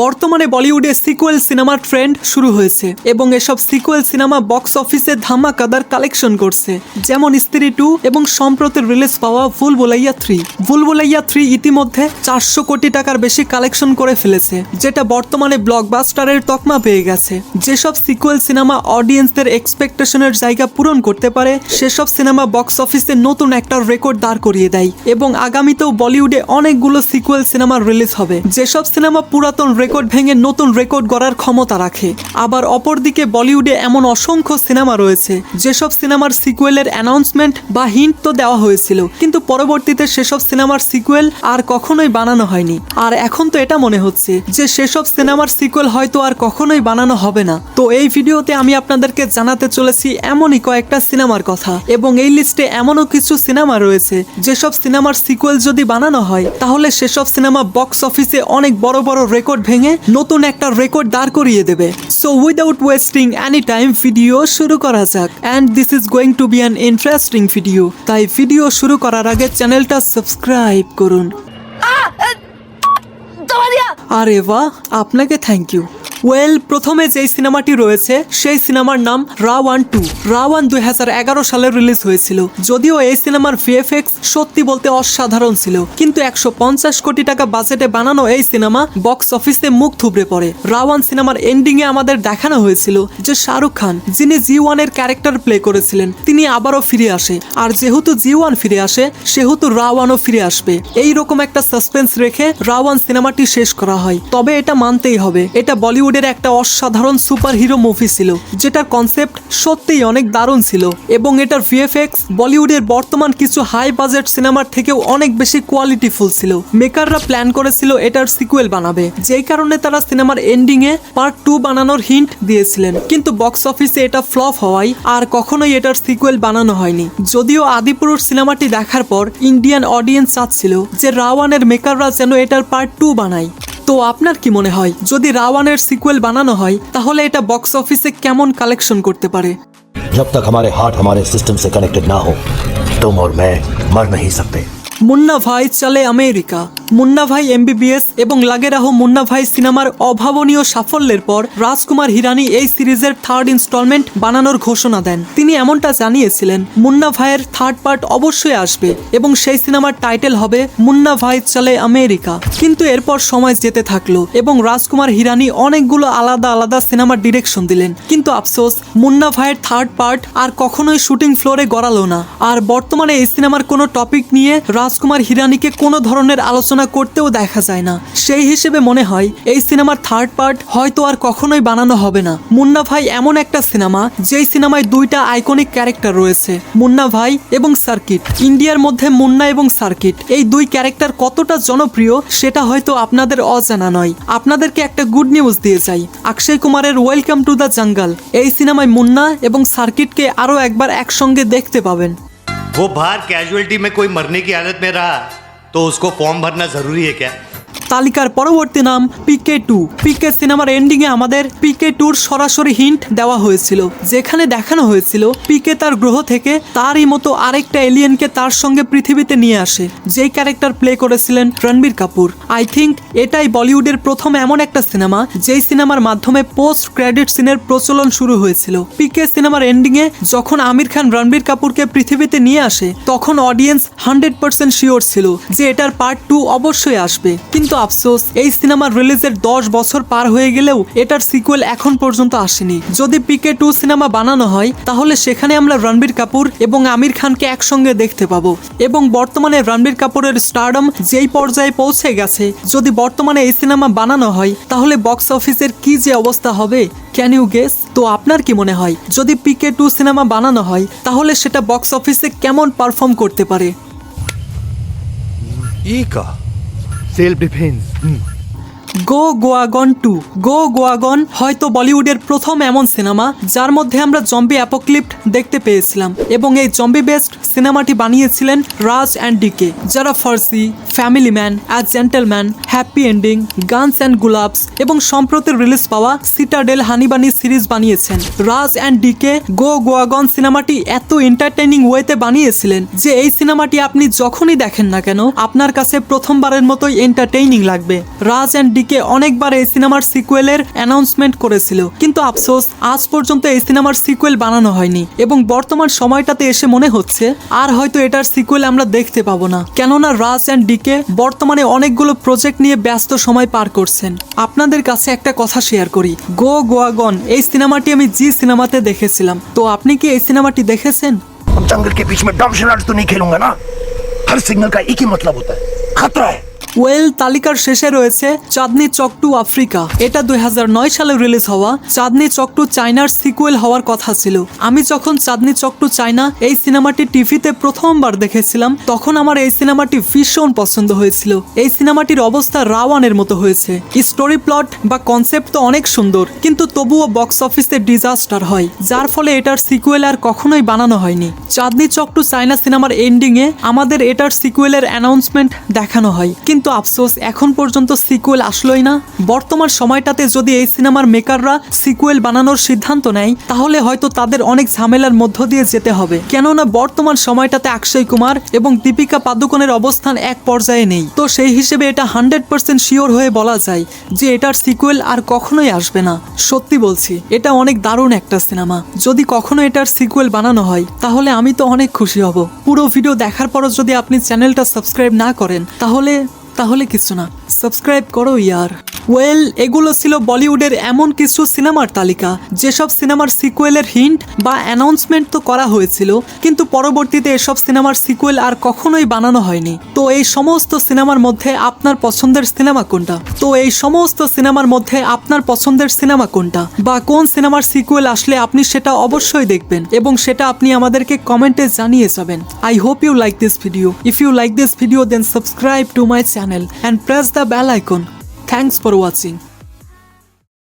বর্তমানে বলিউডে সিকুয়েল সিনেমার ট্রেন্ড শুরু হয়েছে এবং এসব সিকুয়েল সিনেমা বক্স অফিসে ধামাকাদার কালেকশন করছে, যেমন স্ত্রী 2 এবং সম্প্রতি রিলিজ পাওয়া ভুলভুলাইয়া 3। ভুলভুলাইয়া 3 ইতিমধ্যে 400 কোটি টাকার বেশি কালেকশন করে ফেলেছে, যেটা বর্তমানে ব্লকবাস্টারের তকমা পেয়ে গেছে। যেসব সিকুয়েল সিনেমা অডিয়েন্সদের এক্সপেকটেশনের জায়গা পূরণ করতে পারে, সেসব সিনেমা বক্স অফিসে নতুন একটা রেকর্ড দাঁড় করিয়ে দেয় এবং আগামীতেও বলিউডে অনেকগুলো সিকুয়েল সিনেমা রিলিজ হবে, যেসব সিনেমা পুরাতন রেকর্ড ভেঙে নতুন রেকর্ড গড়ার ক্ষমতা রাখে। আবার অপরদিকে বলিউডে এমন অসংখ্য সিনেমা রয়েছে যেসব সিনেমার সিকুয়েলের অ্যানাউন্সমেন্ট বা হিন্ট তো দেওয়া হয়েছিল, কিন্তু পরবর্তীতে সেসব সিনেমার সিকুয়েল আর কখনোই বানানো হয়নি। আর এখন তো এটা মনে হচ্ছে যে সেসব সিনেমার সিকুয়েল হয়তো আর কখনোই বানানো হবে না। তো এই ভিডিওতে আমি আপনাদেরকে জানাতে চলেছি এমনই কয়েকটা সিনেমার কথা, এবং এই লিস্টে এমনও কিছু সিনেমা রয়েছে যেসব সিনেমার সিকুয়েল যদি বানানো হয় তাহলে সেসব সিনেমা বক্স অফিসে অনেক বড় বড় রেকর্ড ভেঙে নতুন একটা রেকর্ড দাঁড় করিয়ে দেবে। So without wasting any time video শুরু করা যাক, and this is going to be an interesting video. তাই ভিডিও শুরু করার আগে চ্যানেলটা সাবস্ক্রাইব করুন। আরে বাহ, আপনাকে থ্যাংক ইউ। ওয়েল, প্রথমে যেই সিনেমাটি রয়েছে সেই সিনেমার নাম রাওয়ান 2। রাওয়ান 2011 সালে রিলিজ হয়েছিল। যদিও এই সিনেমার ভিএফএক্স সত্যি বলতে অসাধারণ ছিল, কিন্তু 150 কোটি টাকা বাজেটে বানানো এই সিনেমা বক্স অফিসে মুখ থুবড়ে পড়ে। রাওয়ান সিনেমার এন্ডিং এ আমাদের দেখানো হয়েছিল যে শাহরুখ খান, যিনি জি1 এর ক্যারেক্টার প্লে করেছিলেন, তিনি আবারও ফিরে আসে। আর যেহেতু জি1 ফিরে আসে, সেহেতু রাওয়ানও ফিরে আসবে। এইরকম একটা সাসপেন্স রেখে রাওয়ান সিনেমাটি শেষ করা হয়। তবে এটা মানতেই হবে, এটা বলিউড একটা অসাধারণ সুপার হিরো মুভি ছিল, যেটার কনসেপ্ট সত্যিই অনেক দারুণ ছিল, এবং এটার ভিএফএক্স বলিউডের বর্তমান কিছু হাই বাজেট সিনেমার থেকেও অনেক বেশি কোয়ালিটিফুল ছিল। মেকাররা প্ল্যান করেছিল এটার সিকুয়েল বানাবে, যেই কারণে তারা সিনেমার এন্ডিং এ পার্ট 2 বানানোর হিন্ট দিয়েছিলেন, কিন্তু বক্স অফিসে এটা ফ্লপ হওয়ায় আর কখনোই এটার সিকুয়েল বানানো হয়নি। যদিও আদিপুরুষ সিনেমাটি দেখার পর ইন্ডিয়ান অডিয়েন্স চাচ্ছিল যে রাওয়ানের মেকাররা যেন এটার পার্ট 2 বানায়। তো আপনার কি মনে হয়, যদি রাওয়ানের সিকুয়েল বানানো হয় তাহলে এটা বক্স অফিসে কেমন কালেকশন করতে পারে? जब तक हमारे हार्ट हमारे सिस्टम से कनेक्टेड ना हो, तुम और मैं मर नहीं सकते। মুন্না ভাই চলে আমেরিকা। মুন্না ভাই এমবিবিএস এবং লাগে রাহো মুন্না ভাই সিনেমার অভাবনীয় সাফল্যের পর রাজকুমার হিরানি এই সিরিজের 3rd ইনস্টলমেন্ট বানানোর ঘোষণা দেন। তিনি এমনটা জানিয়েছিলেন মুন্না ভাইয়ের 3rd পার্ট অবশ্যই আসবে এবং সেই সিনেমার টাইটেল হবে মুন্না ভাই চলে আমেরিকা। কিন্তু এরপর সময় যেতে থাকলো এবং রাজকুমার হিরানি অনেকগুলো আলাদা আলাদা সিনেমার ডিরেকশন দিলেন, কিন্তু আফসোস মুন্না ভাইয়ের 3rd পার্ট আর কখনোই শুটিং ফ্লোরে গড়ালো না। আর বর্তমানে এই সিনেমার কোনো টপিক নিয়ে রাজকুমার হিরানিকে কোনো ধরনের আলোচনা করতেও দেখা যায় না। সেই হিসেবে মনে হয় এই সিনেমার 3rd পার্ট হয়তো আর কখনোই বানানো হবে না। মুন্না ভাই এমন একটা সিনেমা যেই সিনেমায় 2টা আইকনিক ক্যারেক্টার রয়েছে, মুন্না ভাই এবং সার্কিট। ইন্ডিয়ার মধ্যে মুন্না এবং সার্কিট এই 2 ক্যারেক্টার কতটা জনপ্রিয় সেটা হয়তো আপনাদের অজানা নয়। আপনাদেরকে একটা গুড নিউজ দিয়ে যাই, অক্ষয় কুমারের ওয়েলকাম টু দ্য জঙ্গল এই সিনেমায় মুন্না এবং সার্কিটকে আরো একবার একসঙ্গে দেখতে পাবেন। वो बाहर कैजुअलिटी में कोई मरने की हालत में रहा तो उसको फॉर्म भरना जरूरी है क्या? তালিকার পরবর্তী নাম পিকে 2। পিকে সিনেমার এন্ডিং এ আমাদের পিকে 2-র সরাসরি হিন্ট দেওয়া হয়েছিল, যেখানে দেখানো হয়েছিল পিকে তার গ্রহ থেকে তারই মতো আরেকটা এলিয়েনকে তার সঙ্গে পৃথিবীতে নিয়ে আসে, যেই ক্যারেক্টার প্লে করেছিলেন রণবীর কাপুর। আই থিঙ্ক এটাই বলিউডের প্রথম এমন একটা সিনেমা যেই সিনেমার মাধ্যমে পোস্ট ক্রেডিট সিনের প্রচলন শুরু হয়েছিল। পিকে সিনেমার এন্ডিং এ যখন আমির খান রণবীর কাপুরকে পৃথিবীতে নিয়ে আসে, তখন অডিয়েন্স 100% শিওর ছিল যে এটার পার্ট 2 অবশ্যই আসবে, কিন্তু আফসোস এই সিনেমার রিলিজের 10 বছর পার হয়ে গেলেও এটার সিকুয়েল এখন পর্যন্ত আসেনি। যদি পিকে 2 সিনেমা বানানো হয় তাহলে সেখানে আমরা রণবীর কাপুর এবং আমির খানকে একসঙ্গে দেখতে পাবো। এবং বর্তমানে রণবীর কাপুরের স্টারডম যেই পর্যায়ে পৌঁছে গেছে, যদি বর্তমানে এই সিনেমা বানানো হয় তাহলে বক্স অফিসের কি যে অবস্থা হবে, ক্যান ইউ গেস? তো আপনার কি মনে হয়, যদি পিকে 2 সিনেমা বানানো হয় তাহলে সেটা বক্স অফিসে কেমন পারফর্ম করতে পারে? Self defence. গো গোয়াগন 2। গো গোয়াগন হয়তো বলিউডের প্রথম এমন সিনেমা যার মধ্যে আমরা জম্বি অ্যাপোক্লিপ্ট দেখতে পেয়েছিলাম, এবং এই জম্বি বেসড সিনেমাটি বানিয়েছিলেন রাজ অ্যান্ড ডিকে, যারা Farzi, family man, a gentleman, happy ending, guns and Gulaabs এবং সম্প্রতি রিলিজ পাওয়া সিটাডেল হানিবানি সিরিজ বানিয়েছেন। রাজ অ্যান্ড ডিকে গো গোয়াগন সিনেমাটি এত এন্টারটেইনিং ওয়েতে বানিয়েছিলেন যে এই সিনেমাটি আপনি যখনই দেখেন না কেন আপনার কাছে প্রথমবারের মতোই এন্টারটেইনিং লাগবে। রাজ অ্যান্ড ডিকে অনেকবার এই সিনেমার সিকুয়েলের অ্যানাউন্সমেন্ট করেছিল, কিন্তু আফসোস আজ পর্যন্ত এই সিনেমার সিকুয়েল বানানো হয়নি এবং বর্তমান সময়টাতে এসে মনে হচ্ছে আর হয়তো এটার সিকুয়েল আমরা দেখতে পাবো না, কেননা রাজ অ্যান্ড ডিকে বর্তমানে অনেকগুলো প্রজেক্ট নিয়ে ব্যস্ত সময় পার করছেন। আপনাদের কাছে একটা কথা শেয়ার করি, গো গোয়া গন এই সিনেমাটি আমি জি সিনেমাতে দেখেছিলাম। তো আপনি কি এই সিনেমাটি দেখেছেন? अब जंगल के बीच में डम शराट तो नहीं खेलूंगा ना। हर सिग्नल का एक ही मतलब होता है, खतरा है। ওয়েল, তালিকার শেষে রয়েছে চাঁদনি চক টু আফ্রিকা। এটা 2009 সালে রিলিজ হওয়া চাঁদনি চক টু চায়নার সিকুয়েল হওয়ার কথা ছিল। আমি যখন চাঁদনি চক টু চায়না এই সিনেমাটি টিভিতে প্রথমবার দেখেছিলাম, তখন আমার এই সিনেমাটি ভীষণ পছন্দ হয়েছিল। এই সিনেমাটির অবস্থা রাওয়ানের মতো হয়েছে। স্টোরি প্লট বা কনসেপ্ট তো অনেক সুন্দর, কিন্তু তবুও বক্স অফিসে ডিজাস্টার হয়, যার ফলে এটার সিকুয়েল আর কখনোই বানানো হয়নি। চাঁদনি চক টু চায়না সিনেমার এন্ডিংয়ে আমাদের এটার সিকুয়েলের অ্যানাউন্সমেন্ট দেখানো হয়, কিন্তু আফসোস এখন পর্যন্ত সিকুয়েল আসলোই না। বর্তমান সময়টাতে যদি এই সিনেমার মেকাররা সিকুয়েল বানানোর সিদ্ধান্ত নেয়, তাহলে হয়তো তাদের অনেক ঝামেলার মধ্য দিয়ে যেতে হবে, কেননা বর্তমান সময়টাতে অক্ষয় কুমার এবং দীপিকা পাদুকোনের অবস্থান এক পর্যায়ে নেই। তো সেই হিসেবে এটা 100% শিওর হয়ে বলা যায় যে এটার সিকুয়েল আর কখনোই আসবে না। সত্যি বলছি, এটা অনেক দারুণ একটা সিনেমা। যদি কখনো এটার সিকুয়েল বানানো হয়, তাহলে আমি তো অনেক খুশি হব। পুরো ভিডিও দেখার পরও যদি আপনি চ্যানেলটা সাবস্ক্রাইব না করেন, তাহলে কিছু না, সাবস্ক্রাইব করো ইয়ার। ওয়েল, এগুলো ছিল বলিউডের এমন কিছু সিনেমার তালিকা যেসব সিনেমার সিকুয়েলের হিন্ট বা অ্যানাউন্সমেন্ট তো করা হয়েছিল, কিন্তু পরবর্তীতে এসব সিনেমার সিকুয়েল আর কখনোই বানানো হয়নি। তো এই সমস্ত সিনেমার মধ্যে আপনার পছন্দের সিনেমা কোনটা? বা কোন সিনেমার সিকুয়েল আসলে আপনি সেটা অবশ্যই দেখবেন এবং সেটা আপনি আমাদেরকে কমেন্টে জানিয়ে যাবেন। I hope you like this video. If you like this video, then subscribe to my channel and press the bell icon. Thanks for watching.